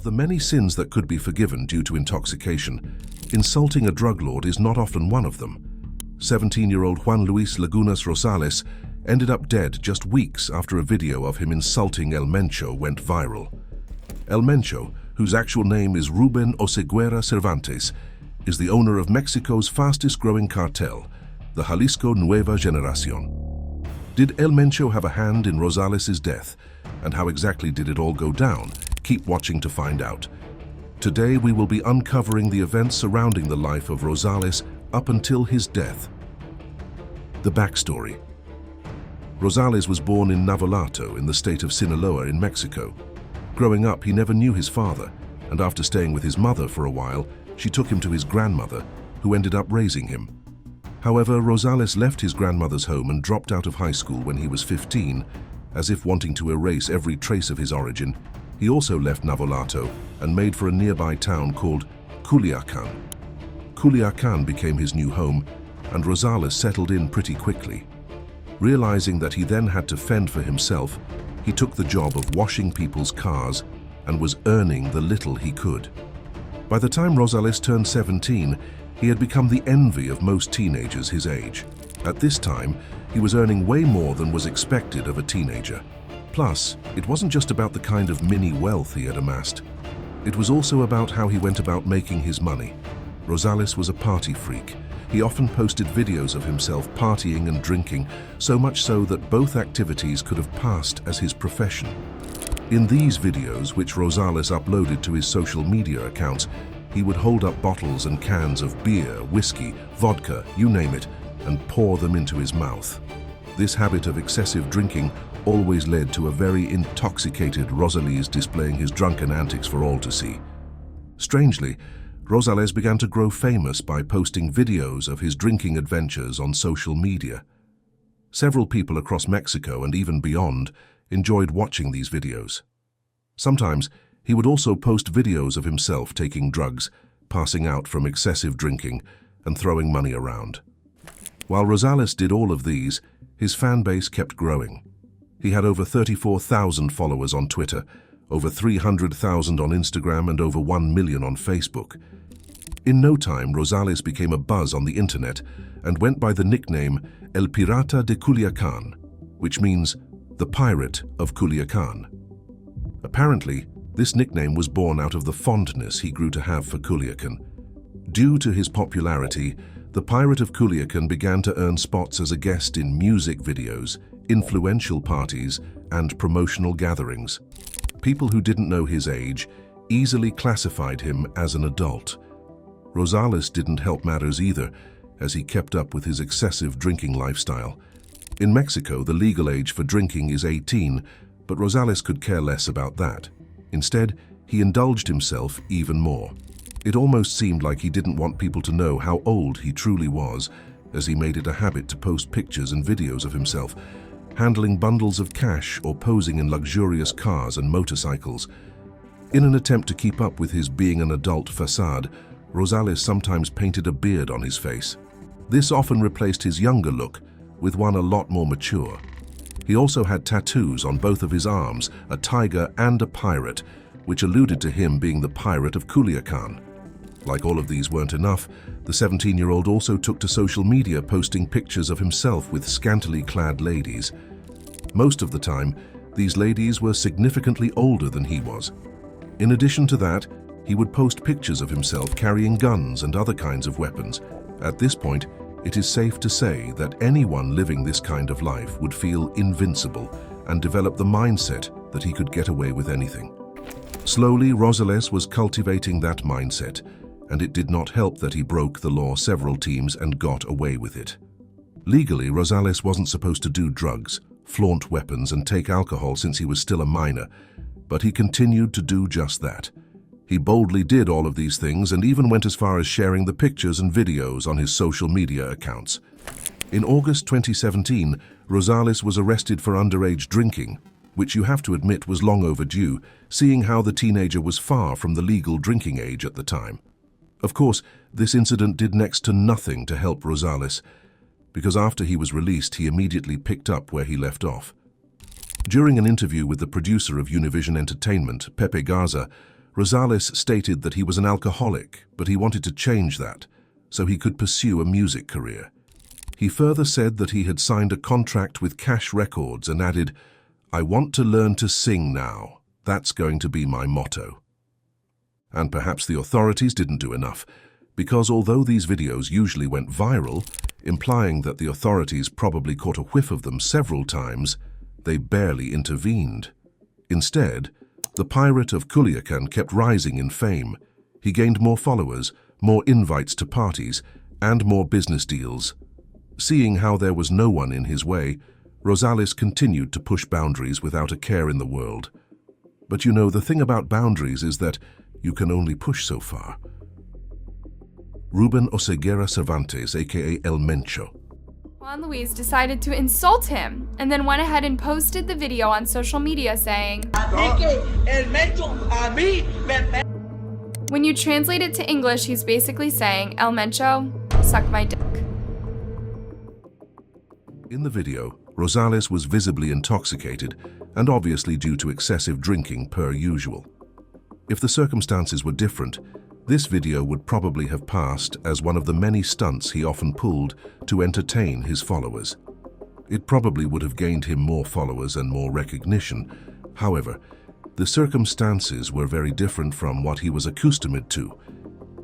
Of the many sins that could be forgiven due to intoxication, insulting a drug lord is not often one of them. 17-year-old Juan Luis Lagunas Rosales ended up dead just weeks after a video of him insulting El Mencho went viral. El Mencho, whose actual name is Ruben Oseguera Cervantes, is the owner of Mexico's fastest-growing cartel, the Jalisco Nueva Generacion. Did El Mencho have a hand in Rosales' death? And how exactly did it all go down? Keep watching to find out. Today we will be uncovering the events surrounding the life of Rosales up until his death. The backstory. Rosales was born in Navolato in the state of Sinaloa in Mexico. Growing up, he never knew his father, and after staying with his mother for a while, she took him to his grandmother, who ended up raising him. However, Rosales left his grandmother's home and dropped out of high school when he was 15, as if wanting to erase every trace of his origin. He also left Navolato and made for a nearby town called Culiacan. Culiacan became his new home, and Rosales settled in pretty quickly. Realizing that he then had to fend for himself, he took the job of washing people's cars and was earning the little he could. By the time Rosales turned 17, he had become the envy of most teenagers his age. At this time, he was earning way more than was expected of a teenager. Plus, it wasn't just about the kind of mini wealth he had amassed. It was also about how he went about making his money. Rosales was a party freak. He often posted videos of himself partying and drinking, so much so that both activities could have passed as his profession. In these videos, which Rosales uploaded to his social media accounts, he would hold up bottles and cans of beer, whiskey, vodka, you name it, and pour them into his mouth. This habit of excessive drinking always led to a very intoxicated Rosales displaying his drunken antics for all to see. Strangely, Rosales began to grow famous by posting videos of his drinking adventures on social media. Several people across Mexico and even beyond enjoyed watching these videos. Sometimes he would also post videos of himself taking drugs, passing out from excessive drinking, and throwing money around. While Rosales did all of these, his fan base kept growing. He had over 34,000 followers on Twitter, over 300,000 on Instagram, and over 1 million on Facebook. In no time, Rosales became a buzz on the internet and went by the nickname El Pirata de Culiacan, which means the Pirate of Culiacan. Apparently, this nickname was born out of the fondness he grew to have for Culiacan. Due to his popularity, the Pirate of Culiacan began to earn spots as a guest in music videos, influential parties, and promotional gatherings. People who didn't know his age easily classified him as an adult. Rosales didn't help matters either, as he kept up with his excessive drinking lifestyle. In Mexico, the legal age for drinking is 18, but Rosales could care less about that. Instead, he indulged himself even more. It almost seemed like he didn't want people to know how old he truly was, as he made it a habit to post pictures and videos of himself, handling bundles of cash or posing in luxurious cars and motorcycles. In an attempt to keep up with his being an adult facade, Rosales sometimes painted a beard on his face. This often replaced his younger look with one a lot more mature. He also had tattoos on both of his arms, a tiger and a pirate, which alluded to him being the Pirate of Culiacan. Like all of these weren't enough, the 17-year-old also took to social media posting pictures of himself with scantily clad ladies. Most of the time, these ladies were significantly older than he was. In addition to that, he would post pictures of himself carrying guns and other kinds of weapons. At this point, it is safe to say that anyone living this kind of life would feel invincible and develop the mindset that he could get away with anything. Slowly, Rosales was cultivating that mindset, and it did not help that he broke the law several times and got away with it. Legally, Rosales wasn't supposed to do drugs, flaunt weapons, and take alcohol since he was still a minor, but he continued to do just that. He boldly did all of these things and even went as far as sharing the pictures and videos on his social media accounts. In August 2017, Rosales was arrested for underage drinking, which you have to admit was long overdue, seeing how the teenager was far from the legal drinking age at the time. Of course, this incident did next to nothing to help Rosales, because after he was released, he immediately picked up where he left off. During an interview with the producer of Univision Entertainment, Pepe Garza, Rosales stated that he was an alcoholic, but he wanted to change that so he could pursue a music career. He further said that he had signed a contract with Cash Records and added, "I want to learn to sing now. That's going to be my motto." And perhaps the authorities didn't do enough, because although these videos usually went viral, implying that the authorities probably caught a whiff of them several times, they barely intervened. Instead, the pirate of Culiacan kept rising in fame. He gained more followers, more invites to parties, and more business deals. Seeing how there was no one in his way, Rosales continued to push boundaries without a care in the world. But you know, the thing about boundaries is that you can only push so far. Ruben Oseguera Cervantes, aka El Mencho. Juan Luis decided to insult him and then went ahead and posted the video on social media saying, when you translate it to English, he's basically saying, El Mencho, suck my dick. In the video, Rosales was visibly intoxicated and obviously due to excessive drinking per usual. If the circumstances were different, this video would probably have passed as one of the many stunts he often pulled to entertain his followers. It probably would have gained him more followers and more recognition. However, the circumstances were very different from what he was accustomed to.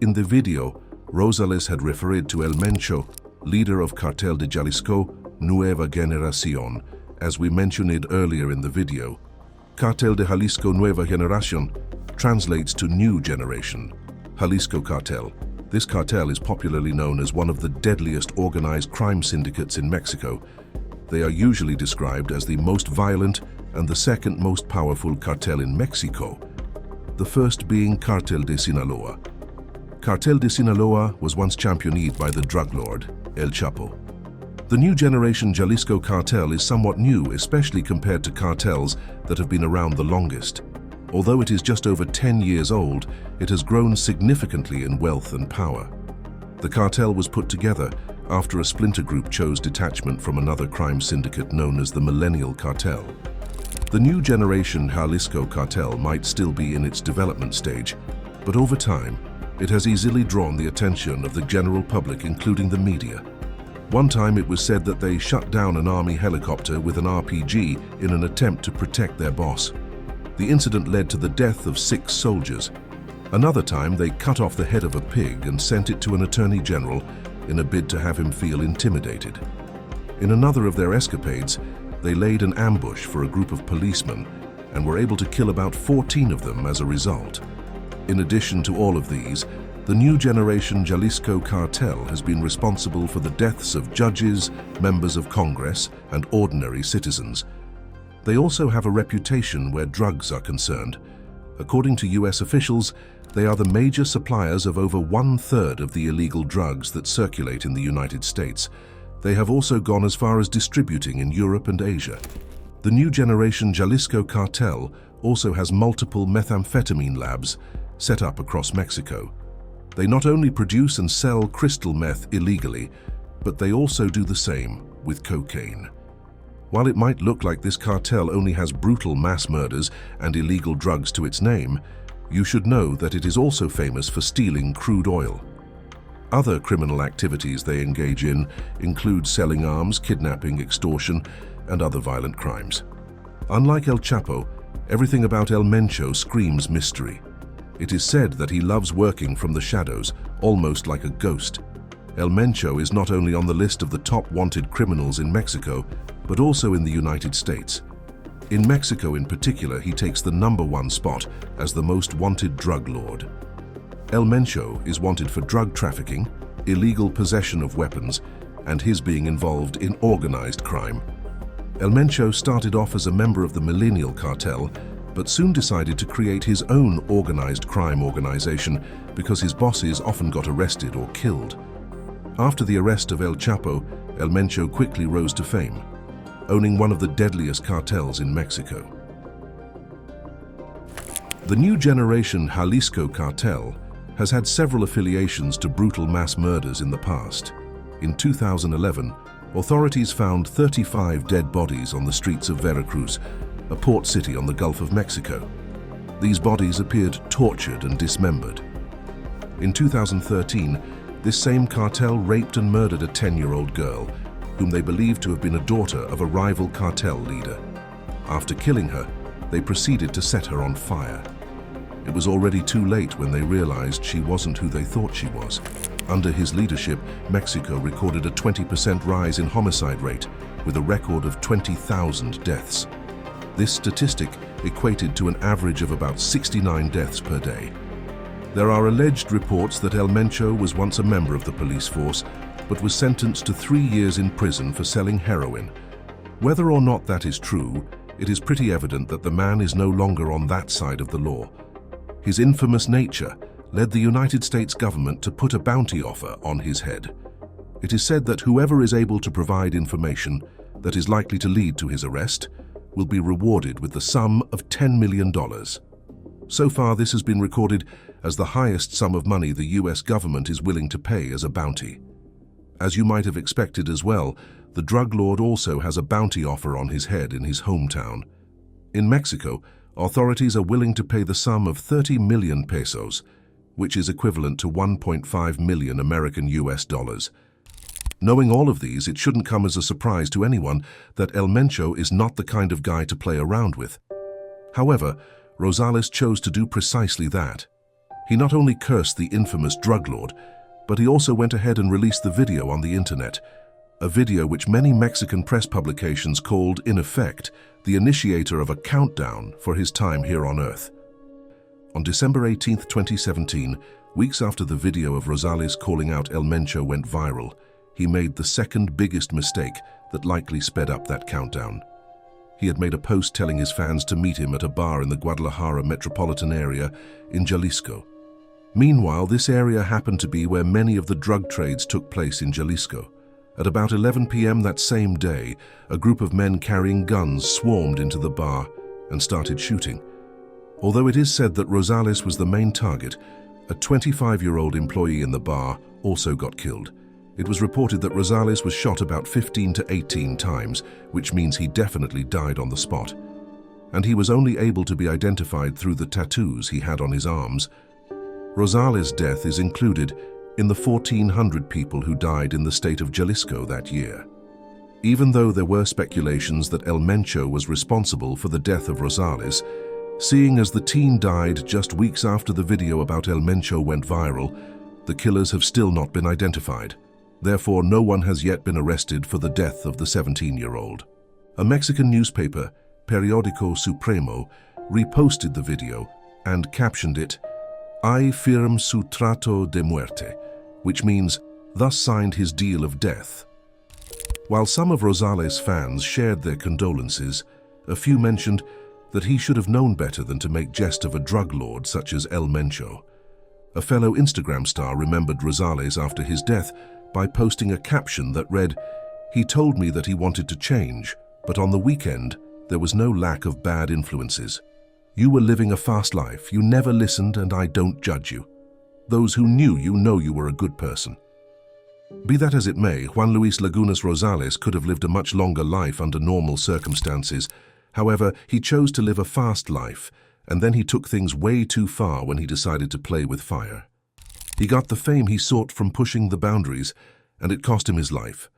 In the video, Rosales had referred to El Mencho, leader of Cartel de Jalisco Nueva Generacion, as we mentioned earlier in the video. Cartel de Jalisco Nueva Generacion translates to New Generation. Jalisco Cartel. This cartel is popularly known as one of the deadliest organized crime syndicates in Mexico. They are usually described as the most violent and the second most powerful cartel in Mexico, the first being Cartel de Sinaloa. Cartel de Sinaloa was once championed by the drug lord, El Chapo. The New Generation Jalisco cartel is somewhat new, especially compared to cartels that have been around the longest. Although it is just over 10 years old, it has grown significantly in wealth and power. The cartel was put together after a splinter group chose detachment from another crime syndicate known as the Millennial Cartel. The New Generation Jalisco cartel might still be in its development stage, but over time, it has easily drawn the attention of the general public, including the media. One time it was said that they shut down an army helicopter with an RPG in an attempt to protect their boss. The incident led to the death of 6 soldiers. Another time they cut off the head of a pig and sent it to an attorney general in a bid to have him feel intimidated. In another of their escapades, they laid an ambush for a group of policemen and were able to kill about 14 of them as a result. In addition to all of these, the New Generation Jalisco cartel has been responsible for the deaths of judges, members of Congress, and ordinary citizens. They also have a reputation where drugs are concerned. According to US officials, they are the major suppliers of over 1/3 of the illegal drugs that circulate in the United States. They have also gone as far as distributing in Europe and Asia. The New Generation Jalisco cartel also has multiple methamphetamine labs set up across Mexico. They not only produce and sell crystal meth illegally, but they also do the same with cocaine. While it might look like this cartel only has brutal mass murders and illegal drugs to its name, you should know that it is also famous for stealing crude oil. Other criminal activities they engage in include selling arms, kidnapping, extortion, and other violent crimes. Unlike El Chapo, everything about El Mencho screams mystery. It is said that he loves working from the shadows, almost like a ghost. El Mencho is not only on the list of the top wanted criminals in Mexico, but also in the United States. In Mexico in particular, he takes the #1 spot as the most wanted drug lord. El Mencho is wanted for drug trafficking, illegal possession of weapons, and his being involved in organized crime. El Mencho started off as a member of the Millennial Cartel, but soon decided to create his own organized crime organization because his bosses often got arrested or killed. After the arrest of El Chapo, El Mencho quickly rose to fame, owning one of the deadliest cartels in Mexico. The New Generation Jalisco cartel has had several affiliations to brutal mass murders in the past. In 2011, authorities found 35 dead bodies on the streets of Veracruz, a port city on the Gulf of Mexico. These bodies appeared tortured and dismembered. In 2013, this same cartel raped and murdered a 10-year-old girl, whom they believed to have been a daughter of a rival cartel leader. After killing her, they proceeded to set her on fire. It was already too late when they realized she wasn't who they thought she was. Under his leadership, Mexico recorded a 20% rise in homicide rate, with a record of 20,000 deaths. This statistic equated to an average of about 69 deaths per day. There are alleged reports that El Mencho was once a member of the police force, but was sentenced to 3 years in prison for selling heroin. Whether or not that is true, it is pretty evident that the man is no longer on that side of the law. His infamous nature led the United States government to put a bounty offer on his head. It is said that whoever is able to provide information that is likely to lead to his arrest will be rewarded with the sum of $10 million. So far, this has been recorded as the highest sum of money the US government is willing to pay as a bounty. As you might have expected as well, the drug lord also has a bounty offer on his head in his hometown. In Mexico, authorities are willing to pay the sum of 30 million pesos, which is equivalent to 1.5 million American US dollars. Knowing all of these, it shouldn't come as a surprise to anyone that El Mencho is not the kind of guy to play around with. However, Rosales chose to do precisely that. He not only cursed the infamous drug lord, but he also went ahead and released the video on the internet, a video which many Mexican press publications called, in effect, the initiator of a countdown for his time here on Earth. On December 18, 2017, weeks after the video of Rosales calling out El Mencho went viral, he made the second biggest mistake that likely sped up that countdown. He had made a post telling his fans to meet him at a bar in the Guadalajara metropolitan area in Jalisco. Meanwhile, this area happened to be where many of the drug trades took place in Jalisco. At about 11 p.m. that same day, a group of men carrying guns swarmed into the bar and started shooting. Although it is said that Rosales was the main target, a 25-year-old employee in the bar also got killed. It was reported that Rosales was shot about 15 to 18 times, which means he definitely died on the spot. And he was only able to be identified through the tattoos he had on his arms. Rosales' death is included in the 1,400 people who died in the state of Jalisco that year. Even though there were speculations that El Mencho was responsible for the death of Rosales, seeing as the teen died just weeks after the video about El Mencho went viral, the killers have still not been identified. Therefore, no one has yet been arrested for the death of the 17-year-old. A Mexican newspaper, Periódico Supremo, reposted the video and captioned it, "I firm su trato de muerte," which means, "thus signed his deal of death." While some of Rosales' fans shared their condolences, a few mentioned that he should have known better than to make jest of a drug lord such as El Mencho. A fellow Instagram star remembered Rosales after his death by posting a caption that read, "He told me that he wanted to change, but on the weekend, there was no lack of bad influences. You were living a fast life, you never listened, and I don't judge you. Those who knew you know you were a good person." Be that as it may, Juan Luis Lagunas Rosales could have lived a much longer life under normal circumstances. However, he chose to live a fast life, and then he took things way too far when he decided to play with fire. He got the fame he sought from pushing the boundaries, and it cost him his life.